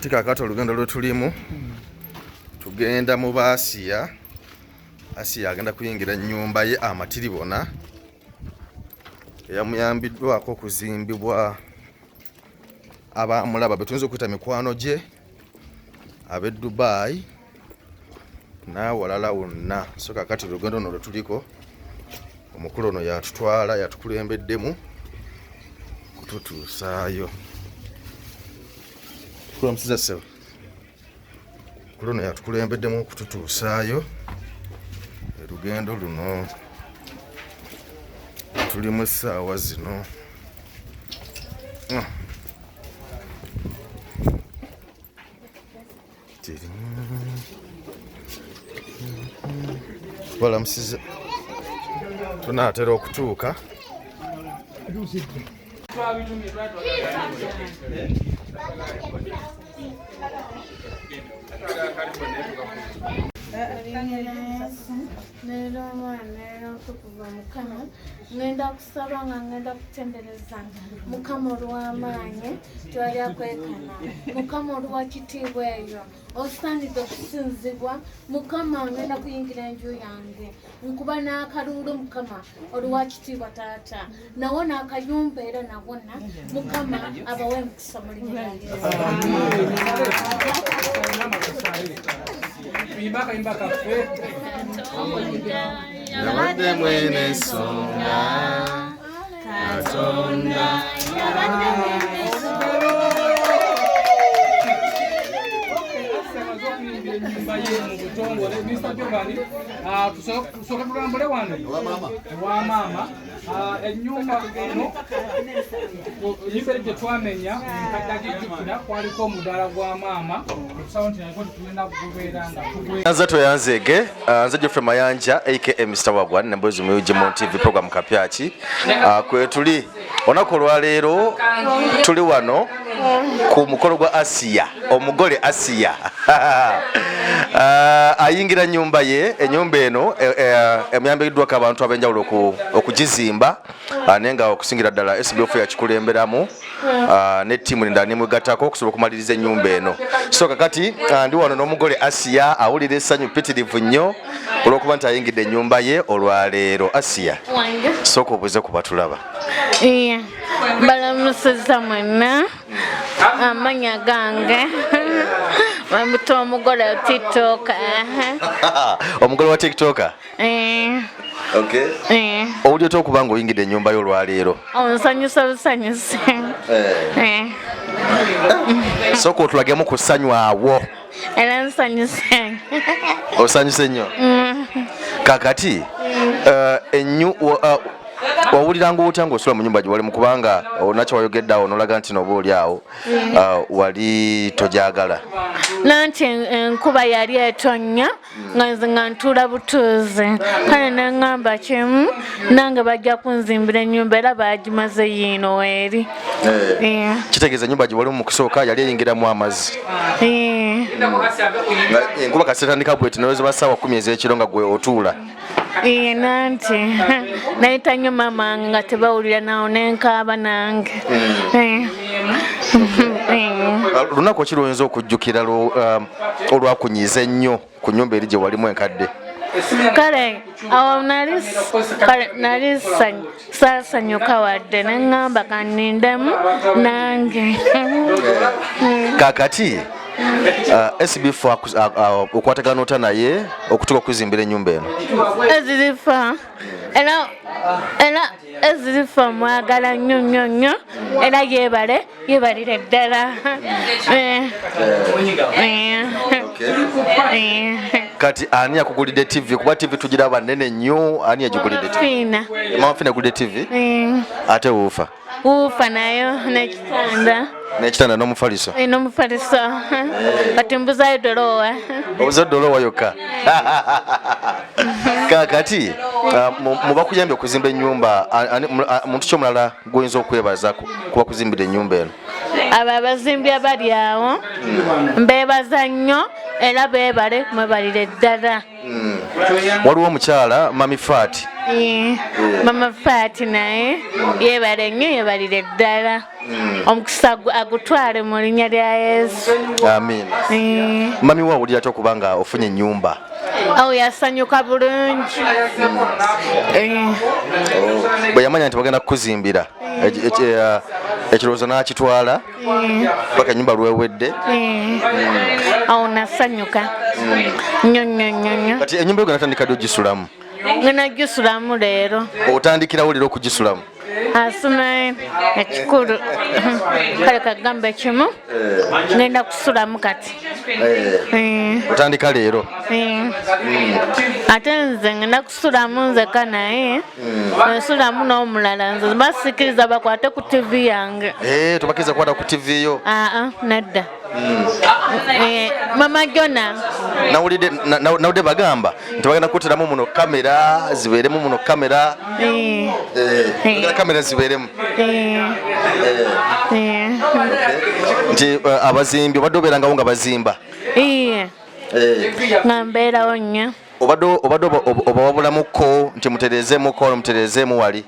Tika kato olugendo lwetulimu tugenda mu Asiya. Asiya agenda kuyingira ennyumba ye amatiribona eyamuyambiddwako okuzimbibwa abamulaba betuyinza okuyita mikwano gye ab'e Dubai n'awalala wonna. So kakati olugendo luno lwetuliko omukulu ono yatutwala yatukulembeddemu kututuusaayo. Kulamusiza ssebo. Omukulu ono yatukulembeddemu kututuusaayo olugendo luno tulimu essaawa zino. Balamusiza tunaatera okutuuka. Ngenda kusaba nga ngenda kutendereza Mukama olw'amaanyi twali akwekana, Mukama olw'ekitiibwa eyo osaanidde okusinzibwa. Mukama ngenda kuyingira enju yange nkuba n'akalulu Mukama olw'ekitiibwa Taata, nawo n'akayumba era nawona. Mukama abawe emikisa mu linnya lya Yesu. Yabadde mwene ensonga Katonda yabadde mwene ensonga. Tusooka tulambule wano wa maama ennyumba eno yimbere gye twamenya nkadde agijjukira kwaliko omudaala gwa maama okusawo nti naliko tetugenda kubeera nga Naza toyanzege nze Geoffrey Mayanja aka Mr. Wagwan nembozi mu UGM TV program kapyaki kwe tuli onako olwaleero tuli wano ku mukolo gwa Asiya, omugole Asiya ayingira nyumba ye. Ennyumba eno emuyambiddwako abantu ab'enjawulo okugizimba nenga okusingira ddala Sb4 yakikulemberamu ne ttiimu endala nemwegattako okusobola okumaliriza ennyumba eno. So kakati ndi wano n'omugole Asiya awulira essanyu ppitirivu nnyo olw'okuba nti ayingidde ennyumba ye olwaleero. Asiya, sooka obuze kuba tulaba. Balamusiza mwenna amanya gange bamuta omugole wa TikTok. Omugole wa TikTok? Okay. Owulira otya okuba nga oyingidde ennyumba yo olwaleero? Onsanyusa busanyuse. Sooka otulagemu ku ssanyu awo. Era nsanyuse. Osanyuse nnyo? Kakati wawuliranga otya ng'osula mu nnyumba gye walimu kubanga onakyo wayogedde awo n'olaga nti n'oba oli awo wali togyagala? Nanti enkuba yali etonnya nga nze nga ntuula butuuzi kale neŋŋamba kimu nange bajja kunzimbira ennyumba era baagimaze yiino weeri. Kitegeeza ennyumba gye walimu mu kusooka yali eyingiramu amazzi. Enkuba kasi etandika bweti neweza ssaawa 10 ez'ekiro nga gwe otuula. Nanti nayita nnyo maama nga tebawulira nawo nenkaaba nange. Lunaku ki lwoyinza okujjukira olwakunyiiza ennyo ku nnyumba eri gye walimu enkadde? Kale awo nali saasanyuka wadde neŋŋamba kanindemu nange. Kakati Sb4 okwatagana ota naye okutuuka okuzimbira ennyumba eno? Ezirifa era ezirifa mwagala nnyo era yeebalire ddala. Kati ani yakugulidde TV? Kuba TV tugiraba nnene nnyo. Ani yagigulidde TV? Mama Fina agulidde TV? Ate wuufa? Wuufa nayo n'ekitanda. N'ekitanda n'omufaliso? N'omufaliso. Kati mbuzayo dolowa. Obuza dolowa yokka? Kakati mu bakuyambye okuzimba ennyumba muntu ki omulala gwoyinza okwebaza kuba kuzimbira ennyumba eno? Abo abazimbi abali awo mbeebaza nnyo era beebale mwebalire ddala. Waliwo omukyala Mami Faati Mama Fati naye yebale nnyo yebalire ddala omukisa agutwale mu linnya lya Yesu. Amina. Mami wa wulira atya okubanga ofunye ennyumba? Yasanyuka bulungi. Bwe yamanya nti bagenda kukuzimbira ekirowoozo n'akitwala paka ennyumba lwewedde? Nasanyuka nnyo. Kati ennyumba yo natandika ddi ogisulamu? Ngenda gisulamu leero. Otandikirawo leero okugisulamu? Asuna ekikulu kale kagamba ekimu ngenda kusulamu kati. Otandika leero? Ate nze ngenda kusulamu nzeka naye nsulamu n'omulala nze basikiriza bakwate ku TV yange. Tobakiriza kukwata ku TV yo? Nedda. Mama Jona nawulidde bagamba nti bagenda kuteeramu muno kamera zibeeremu muno kamera zibeeremu nti abazimbi obadde obeerangawo nga bazimba? Nga mbeerawo nnyo. Obadde obawabulamuko nti mutereezeemuko mutereezeemu wali?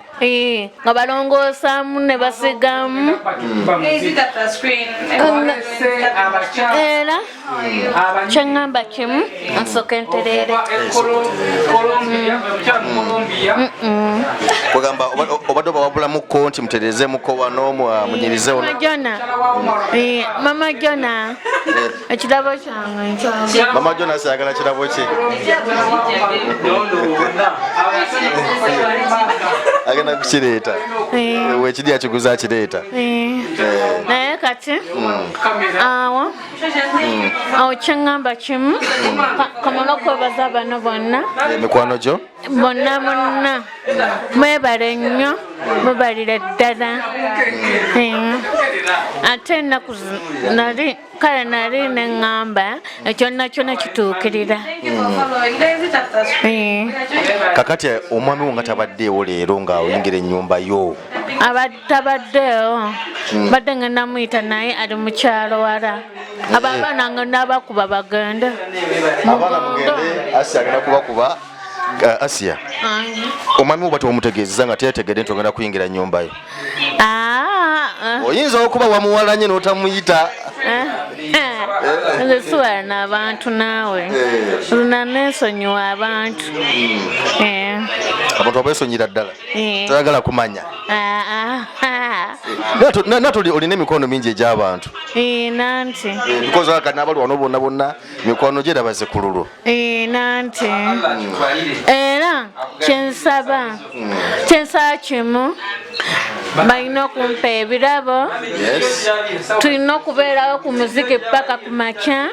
Nga balongoosamu ne basigamu era kyeŋŋamba kimu nsooka entereere. Kugamba obadde obawabulamuko nti mutereezeemuko wano munyirizeewo? Mama Jona ekirabo kyange nkyagala. Mama Jona sayagala kirabo ki? Agenda kukireeta wekiri akiguza akireeta naye kati awo kyeŋŋamba kimu kamala okwebaza bano bonna mikwano gyo bonna mwebale nnyo mubalire ddala. Ate ennaku kale nali neŋŋamba ekyonna kyonna kituukirira. Kakati omwami wo nga tabaddeewo leero nga oyingira ennyumba yo? Tabaddeewo badde ngenda muyita naye ali mu kyalo wala. Abaana ngenda bakuba bagende. Abaana mugende Asia agenda kubakuba. Asia omwami wo bati omutegeeza nga teyategedde nti ogenda kuyingira ennyumba yo? Oyinza okuba wamuwalanye n'otamuyita. Nze siwalana abantu naawe luna neesonyiwa abantu. Abantu abeesonyira ddala toyagala kumanya? Nate olina emikono mingi egy'abantu? Nanti because wakati n'abali wano bonna mikono gye erabaze ku lulu. Nanti era kyensaba kimu balina okumpa ebirabo. Tulina okubeerawo ku muziki paka ku makya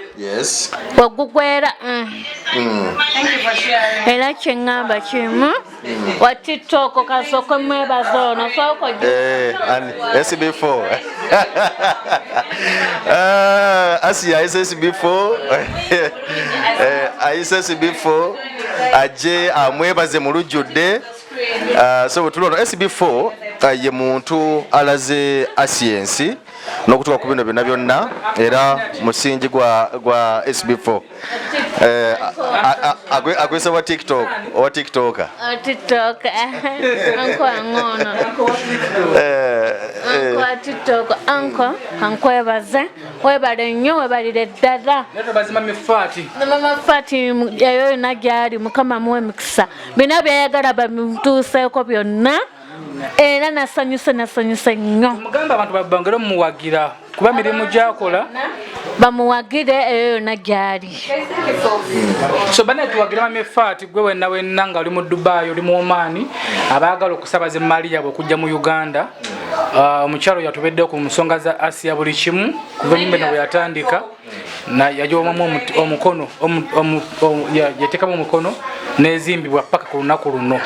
wagugwera. Era kyeŋŋamba kimu wa TikTok kasooke mwebaza ono sooka SB4 Asia SB4 SB4 ajje amwebaze mu lujjudde. So tulono SB4 ye muntu alaze asiensi n'okutuuka ku bino byonna byonna era musingi gwa SB4 agwesa wa TikTok owa TikToker Anko TikTok anko ankwebaze webale nnyo webalire ddala. Mama Fati eyo nagyali Mukama muwe emikisa bina byayagala bamutuuseeko byonna era nasanyuse nnyo. Mugamba abantu babangere muwagira kuba mirimu gyakola bamuwagire eyo nagyali. So bane tuwagira Mama Fati gwe wenna nga oli mu Dubai oli mu Oman abaagala okusabaza emmali yabwe okujja mu Uganda. Omukyalo yatubedde ku nsonga za Asia buli kimu kuva nyumba bwe yatandika na yajomamu omukono yateekamu omukono nezimbibwa paka ku lunaku luno.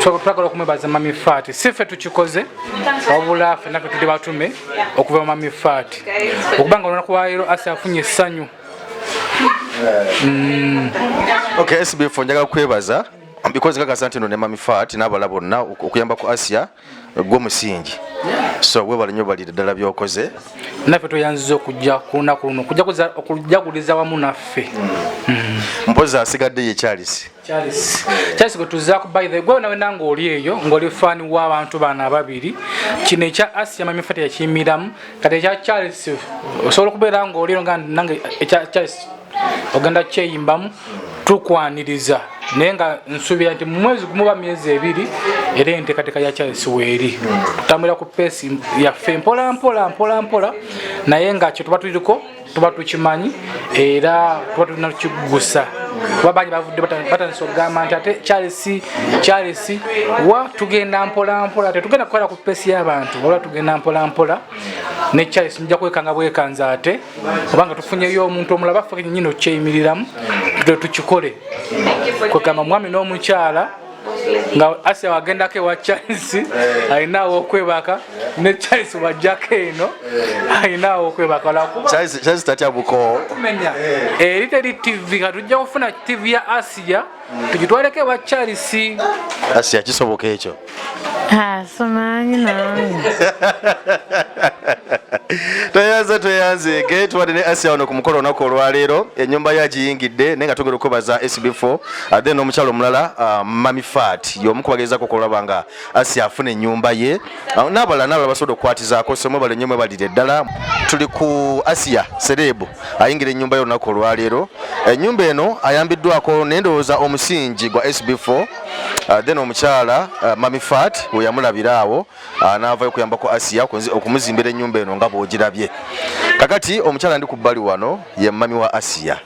Twagala okumwebaza Mama Fati sife tukikoze wabula ffe naffe tuli batume okuva mu Mama Fati okubanga olunaku lwa leero Asia afunye Ssanyu. Okay, SB4 njagala kwebaza because kakasa nti no ne Mama Fati n'abala bonna okuyamba ku Asia gwo musingi. So webale nnyo balire ddala byokoze. Naffe tuyanziza okujja ku lunaku luno okujaguliza wamu naffe. Mpozi asigadde ye Charles gwe tuzaako by the way gwe nawe nange oli eyo ng'oli faani w'abantu bano ababiri. Kino ekya Asia Mami Fati yakiyimiramu kati ekya Charles osobola okubeera ng'oli eyo nange ekya Charles ogenda kyeyimbamu tukwaniriza naye nga nsuubira nti mu mwezi gumu ba myezi 2 era enteekateeka ya Charles weeri tutambulira ku peesi yaffe mpola naye nga kye tuba tuliko tuba tukimanyi era tuba tulina kigusa kuba bangi bavudde batandise okugamba nti ate Charles wa tugenda mpola tetugenda kukola ku peesi y'abantu wala tugenda mpola ne Charles nja kwekanga bwekanza ate kubanga tufunyeyo omuntu omulaba ffe nyine okyeyimiriramu tukikole kwegamba mwami n'omukyala nga Asia wagendako ewa Charles alinawo okwebaka ne Charles wajjako eno alinawo okwebaka Charles tatya buko menya eri TV katujja kufuna TV ya Asia tugitwaleko ewa Charles. Asia kisoboka ekyo somanyi nange Toyanze ge tuwadde ne Asia wano ku mukolo olunaku olwaleero ennyumba yagiyingidde naye nga tugenda okubaza SB4 then n'omukyalo omulala Mami Fat y'omu kubagezaako okulaba nga Asia afuna ennyumba ye n'abalala basobola okukwatizaako so mwebale nnyo mwebalire ddala. Tuli ku Asia Serebu ayingira ennyumba ye olunaku olwaleero. Ennyumba eno ayambiddwako n'endowooza omusingi gwa SB4 then omukyala Mami Fat we yamulabira awo n'avayo okuyambako Asia okumuzimbira ennyumba eno nga bw'ogirabye. Kakati omukyala ndi ku bbali wano ye mami wa Asia.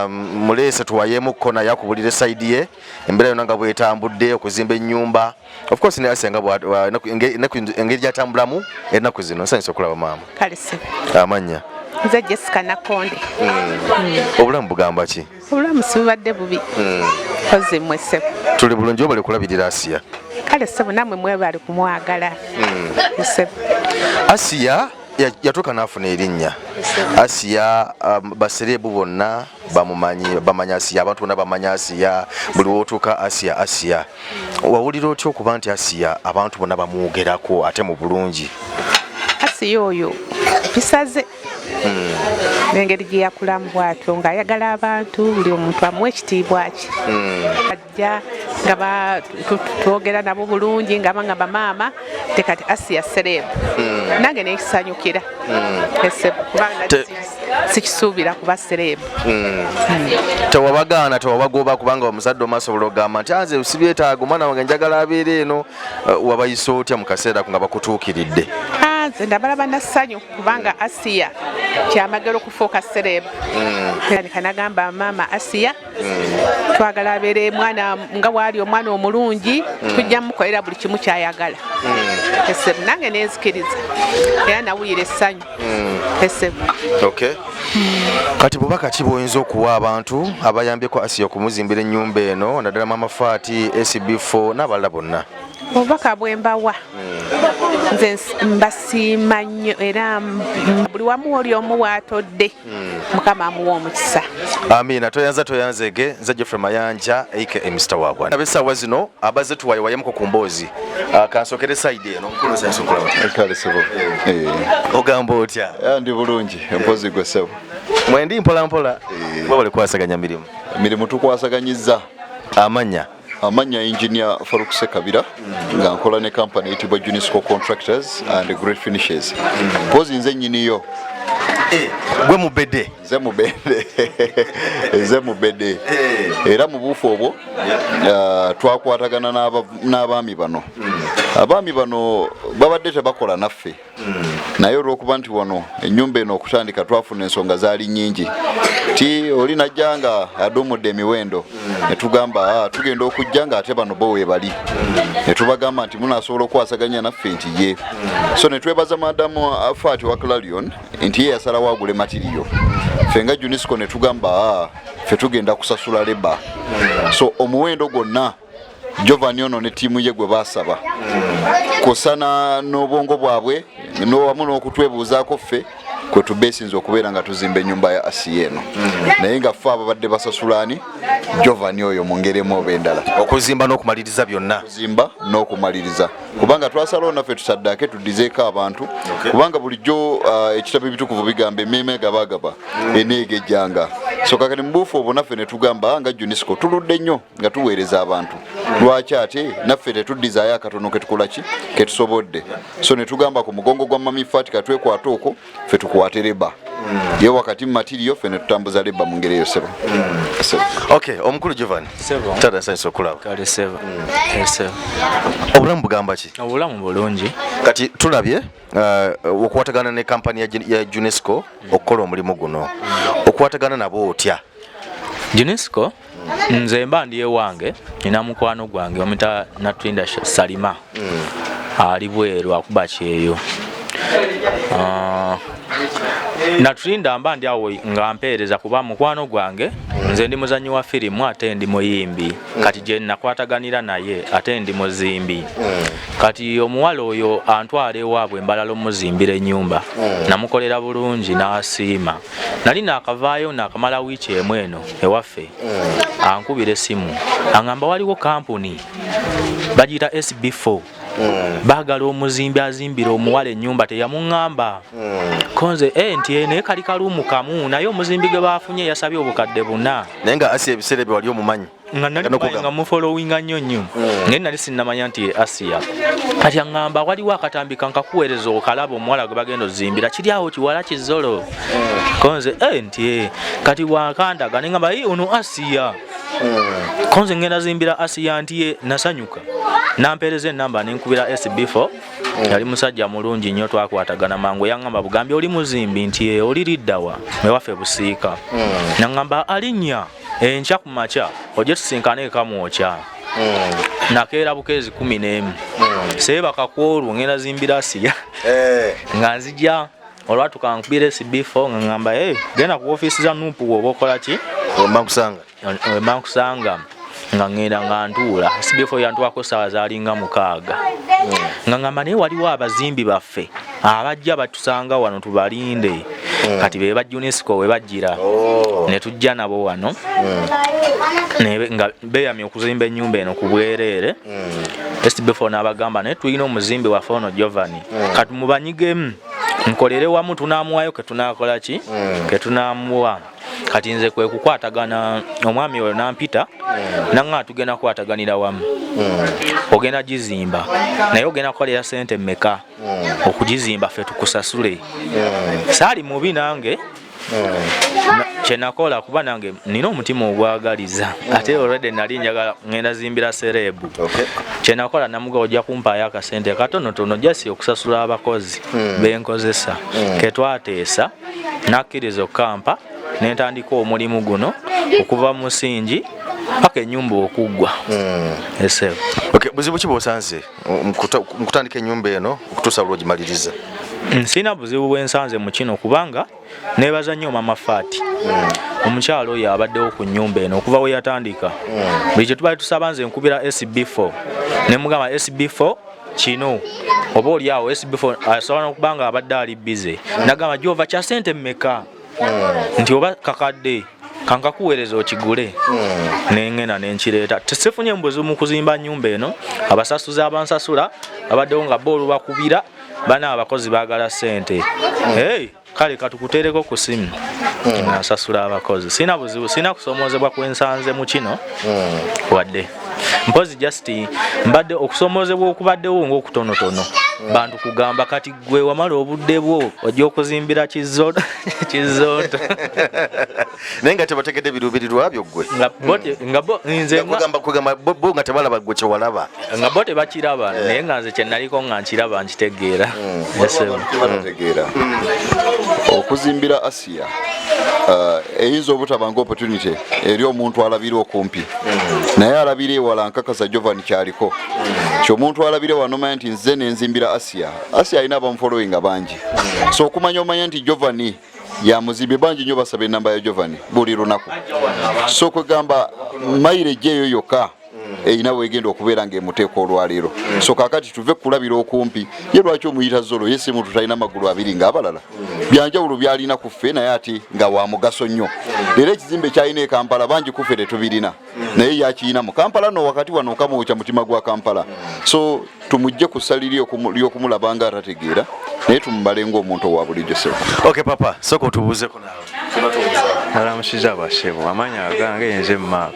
Mulese tuwayemukko naye akubulire side ye embeera yonna nga bwetambudde okuzimba ennyumba. Of course ne Asia nga engeri gyatambulamu ennaku zino. Nsanyusa okulaba maama. Kalise. Amannya? Nze Jessica Nakonde. Obulamu bugamba ki? Obulamu si bubadde bubi. Koze mwese. Tuli bulungi obale kulabirira Asia. Kale sebo namwe mwebale kumwagala. Asia yatuuka n'afuna erinnya. Asia baserebu bonna bamanya Asia, abantu bonna bamanya Asia, buli wootuuka Asia. Wawulira otya okuba nti Asia abantu bonna bamwogerako ate mu bulungi? Asia oyo bisaze engeri gye yakulamu bw'atyo ng'ayagala abantu buli omuntu amuwa ekitiibwa kye. Ajja nga twogera nabo bulungi nga bamaama tekati Asia Serebu nange nekisanyukira kubanga sikisuubira kuba Serebu. Tewabagaana tewabagoba kubanga omuzadde omasobola okugamba nti nze sibyetaaga omwana wange njagala abeere eno wabayisa otya mu kaseera ako nga bakutuukiridde? Nze ndabalaba na ssanyu kubanga Asia kyamagero okufuuka Serebu. Kanagamba maama Asia twagala abeere mwana nga bwali omwana omulungi tujja mukolera buli kimu kyayagala. Nange nenzikiriza era nawulira essanyu. Okay. Kati bubaka ki bw'oyinza okuwa abantu abayambyeko Asia okumuzimbira ennyumba eno naddala Mama Fati, SB4 n'abalala bonna? Obubaka bwe mbawa nze mbasiima nnyo era buli wamu oli omu bw'atodde Mukama amuwa omukisa. Amina. Toyanzege nze Geoffrey Mayanja aka Mr. Wagwa. Ab'essaawa zino abazze tuwayewayemuko ku mboozi kansokere side eno mukulu sensukula kale sebo ogamba otya? Ndi bulungi empozi gwe sebo mwendi mpola bwabale kwasaganya mirimu tukwasaganyizza. Amanya engineer Faruk Sekabira nga nkola ne company etibwa Junisco Contractors and Great Finishes. Pozi nze nyiniyo gwe mubede ze mubede era mu buufu obwo twakwatagana n'abaami bano. Abaami bano babadde tebakola naffe naye olw'okuba nti wano ennyumba eno okutandika twafuna ensonga zaali nnyingi ti oli najja nga aduumudde emiwendo ne tugamba tugenda okujja nga ate bano bo weebali ne tubagamba nti munaasobola okwasaganya naffe nti ye. So ne twebaza madamu Fati wa Clarion nti ye yasalawo agule matiriyo ffe nga Junisco ne tugamba ffe tugenda kusasula leba. So omuwendo gwonna Giovanni ono ne tiimu ye gwe baasaba kusana n'obwongo bwabwe n'owamu n'okutwebuuzaako ffe kwe tubesinze okubeera nga tuzimba ennyumba ya Asiya eno naye nga ffe ababadde basasulani Giovanni oyo mu ngeri emu oba endala okuzimba n'okumaliriza byonna kuzimba n'okumaliriza kubanga twasalawo naffe tusaddake tuddizeeko abantu kubanga bulijjo ekitabo ebitukuvu bigamba emmeeme gabagaba eneegejjanga so kakati mubuufu obwo naffe ne tugamba nga UNESCO tuludde nnyo nga tuweereza abantu lwaki ate naffe tetuddizaayo akatono ketukolaki ketusobodde so ne tugamba ku mugongo gwa mami Fati katwekwata okwo ffe tukwate leba ye wakati material ffe ne tutambuza leba mu ngeri eyo sebo okay omukulu Giovanni tata nsanyusa okulaba kale sebo sebo obulamu bugamba ki obulamu bulungi kati tulabye okwatagana ne kampani ya UNESCO okukola omulimu guno okwatagana nabo otya UNESCO nze mba ndi ewange nina mukwano gwange omita Natrinda Salima ali bweru akuba kyeyo Natrinda mba ndi awo nga mpeereza kuba mukwano gwange nze ndi muzanyi wa firimu ate ndi muyimbi kati gye nakwataganira naye ate ndi muzimbi kati omuwala oyo antwala ewaabwe mbalala omuzimbira ennyumba namukolera bulungi n'asiima nali naakavaayo naakamala wiiki emu eno ewaffe ankubira essimu aŋŋamba waliwo kampuni bagiyita Sb4 baagala omuzimbi azimbira omuwala ennyumba teyamuŋŋamba konze nti naye kali kaluumu kamu naye omuzimbi gwe baafunye yasabye obukadde 4 naye nga Asiya ebiseera bye wali omumanyi nga nali mufolowinga nnyo nnyo naye nali sinnamanya nti Asiya kati aŋŋamba waliwo akatambi kankakuweereza okalaba omuwala gwe bagenda ozimbira kiri awo kiwala kizolo konze nti kati wakandaga ne ŋŋamba ono Asiya konze ngenda zimbira Asiya nti nasanyuka nampeereza ennamba nenkubira Sb4 yali musajja mulungi nnyo twakwatagana mangu yaŋŋamba bugambye oli muzimbi nti oli liddawa mewaffe busiika naŋŋamba alinnya enkya ku makya ojje tusinkane ekamwokya nakeera bukeezi 11 seebaka kwolwo ngenda zimbira Asiya nga nzija olwatuka nkubira Sb4 nga ŋŋamba genda ku ofiisi za Nuupu woba okola ki wemba nkusanga nga ngenda nga ntuula Sb4 yantwako ssaawa zaalinga 6 nga ŋŋamba naye waliwo abazimbi baffe abajja batusanga wano tubalinde kati be ba UNESCO we bajjira ne tujja nabo wano nga beeyamye okuzimba ennyumba eno ku bwereere Sb4 n'abagamba naye tulina omuzimbi waffe ono Giovanni kati mubanyigemu nkolere wamu tunaamuwayo ketunaakola ki ketunaamuwa kati nze kwe kukwatagana omwami oyo nampita nanga tugenda kwataganira wamu ogenda gizimba naye ogenda kukolera sente mmeka okugizimba ffe tukusasule saali mubi nange kyenakola kuba nange nina omutima ogwagaliza ate already nali njagala ngenda zimbira serebu kyenakola namuga ojja kumpaayo akasente katonotono jasi okusasula abakozi benkozesa ketwateesa nakkiriza okampa nentandika omulimu guno okuva musingi paka ennyumba okuggwa esebo buzibu ki bw'osanze mukutandika ennyumba eno okutuusa lw'ogimaliriza nsina buzibu bwensanze mu kino kubanga nebaza nnyo mama Fati omukyalo oyo abaddewo ku nnyumba eno okuva we yatandika buli kye tubali tusaba nze nkubira Sb4 ne mugamba Sb4 kino oba oli awo Sb4 asobola n'okubanga abadde ali bize nagamba gyova kya sente mmeka nti oba kakadde kankakuweereza okigule nengenda nenkireeta tesifunye mbuzi mu kuzimba nnyumba eno abasasuzi abansasula abaddewo nga boolu bakubira bana abakozi baagala sente kale katukuteereko ku simu nasasula abakozi sina buzibu sina kusomoozebwa kwensanze mu kino wadde mpozi just mbadde okusomoozebwa okubaddewo ng'okutonotono bantu kugamba kati gwe wamala obudde bwo ojja okuzimbira kizooto naye nga tebategedde biruubirirwa byo ggwe bo nga tebalaba ggwe kyewalaba nga bo tebakiraba naye nga nze kyenaliko nga nkiraba nkitegeera okuzimbira Asiya eyinza obutabanga opportunity eri omuntu alabira okumpi naye alabira ewala nkakasa Giovanni kyaliko ky'omuntu alabira wanomanya nti nze nenzimbira Asiya alina abamufollowinga bangi so okumanya omanya nti Giovanni yamuzimbi bangi nnyo basaba ennamba ya Giovanni buli lunaku so kwegamba mayireji eyo yokka eyina wegenda okubeera ng'emuteeka olwaleero so kakati tuve kulabira okumpi ye lwaki omuyita zolo ye simu tutalina magulu abiri ng'abalala byanjawulo byalina ku ffe naye ate nga wa mugaso nnyo leero ekizimbe kyalina e Kampala bangi ku ffe tetubirina naye yakiyina mu Kampala no wakati wano okamwokya mutima gwa Kampala so tumujje ku ssali ly'okumulaba nga atategeera naye tumubale ng'omuntu owa bulijjo sebo. Okay papa soko tubuuzeko naawe alamushiza abasebo amanya agange yenze mmaaka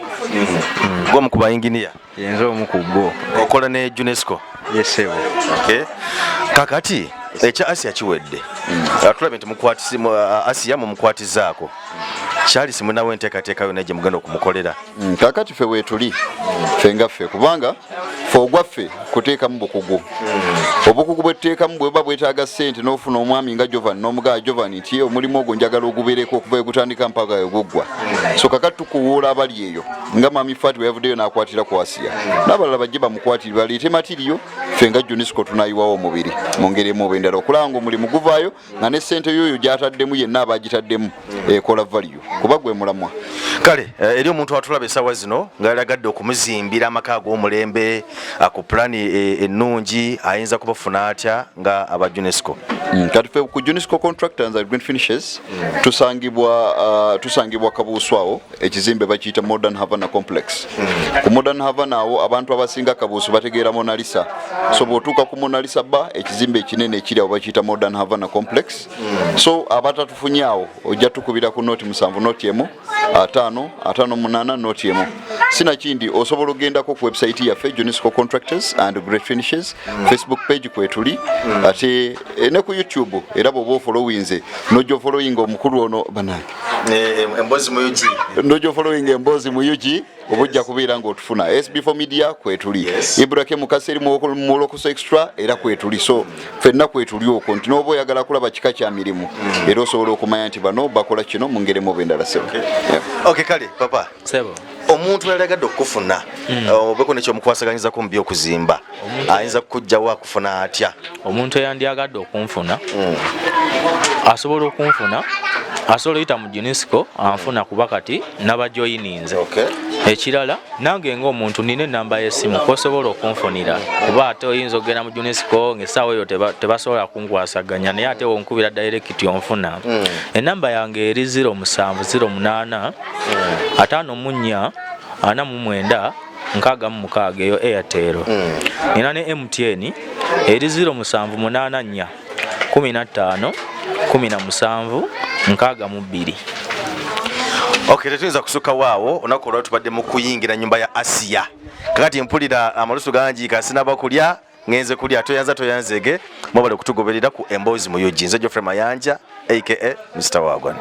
gwomu ku bayinginiya yenze omu ku bo okola ne UNESCO yesebo okay kakati ekya Asia kiwedde tulabye nti mukwatisimu Asia mumukwatizaako kyali simunawe enteekateeka yonna gye mugenda okumukolera kakati ffe weetuli ffe nga ffe kubanga ffe ogwaffe kuteekamu bukugu obukugu bwe tuteekamu bwe buba bwetaaga ssente n'ofuna omwami nga Jovan n'omugaa Jovan nti omulimu ogwo njagala ogubeereko okuva egutandika mpaka eguggwa so kakati tukuwuula abali eyo nga mami Fati weyavuddeyo n'akwatira ku Asia n'abalala bajje bamukwatire baleete matiriyo ffe nga UNESCO tunaayiwawo omubiri mu ngeri emu oba endala okulaba nga omulimu guvaayo nga ne ssente yoyo gy'ataddemu yenna abagitaddemu ekola value kuba gwe mulamwa kale eri omuntu atulaba essaawa zino nga yalagadde okumuzimbira amaka ag'omulembe ku pulani ennungi ayinza kubafuna atya nga aba UNESCO kati ffe ku UNESCO Contractors and Green Finishes tusangibwa Kabuuswawo ekizimbe bakiyita Modern Havana Complex ku Modern Havana awo abantu abasinga Kabuusu bategeera Mona Lisa so bw'otuuka ku Mona Lisa bba ekizimbe ekinene ekiri awo bakiyita Modern Havana Complex so abatatufunye awo ojja tukubira ku noti 7 noti emu 558 noti emu sinakindi osobola ogendako ku website yaffe UNESCO Contractors and Great Finishes Facebook page kwetuli ate ne ku YouTube era bw'oba ofollowinze nojo following omukulu ono banange embozi mu UG nojo following embozi mu UG obujja kubeera ng'otufuna Sb4 Media kwetuli Ibrahim Kaseri mu Lokuso Extra era kwetuli so ffenna kwetuli okwo nti n'oba oyagala kulaba kika kya mirimu era osobola okumanya nti bano bakola kino mu ngeri mu bendala sebo. Okay kale papa sebo omuntu yalagadde okufuna obeko nekyo mukwasaganyiza ku byokuzimba ayinza kujjawo akufuna atya omuntu eyandyagadde okunfuna asobola okunfuna asobola oyita mu UNESCO anfuna kuba kati nabajoyininze ekirala nange ng'omuntu nina enamba y'essimu kosobola okunfunira kuba ate oyinza okugenda mu UNESCO ng'essaawa eyo tebasobola kunkwasaganya naye ate wonkubira direct onfuna enamba yange eri 0708 54 49 66 eyo Airtel nina ne MTN eri 0784 15 17 62. Okay tetuyinza kusuka waawo onako olwa tubadde mu kuyingira nyumba ya Asia kakati mpulira amalusu ganjiika sinaba kulya ngenze kulya toyanzege mwabale kutugoberera ku embozi mu UG nze Geoffrey Mayanja aka Mr. Wagwan.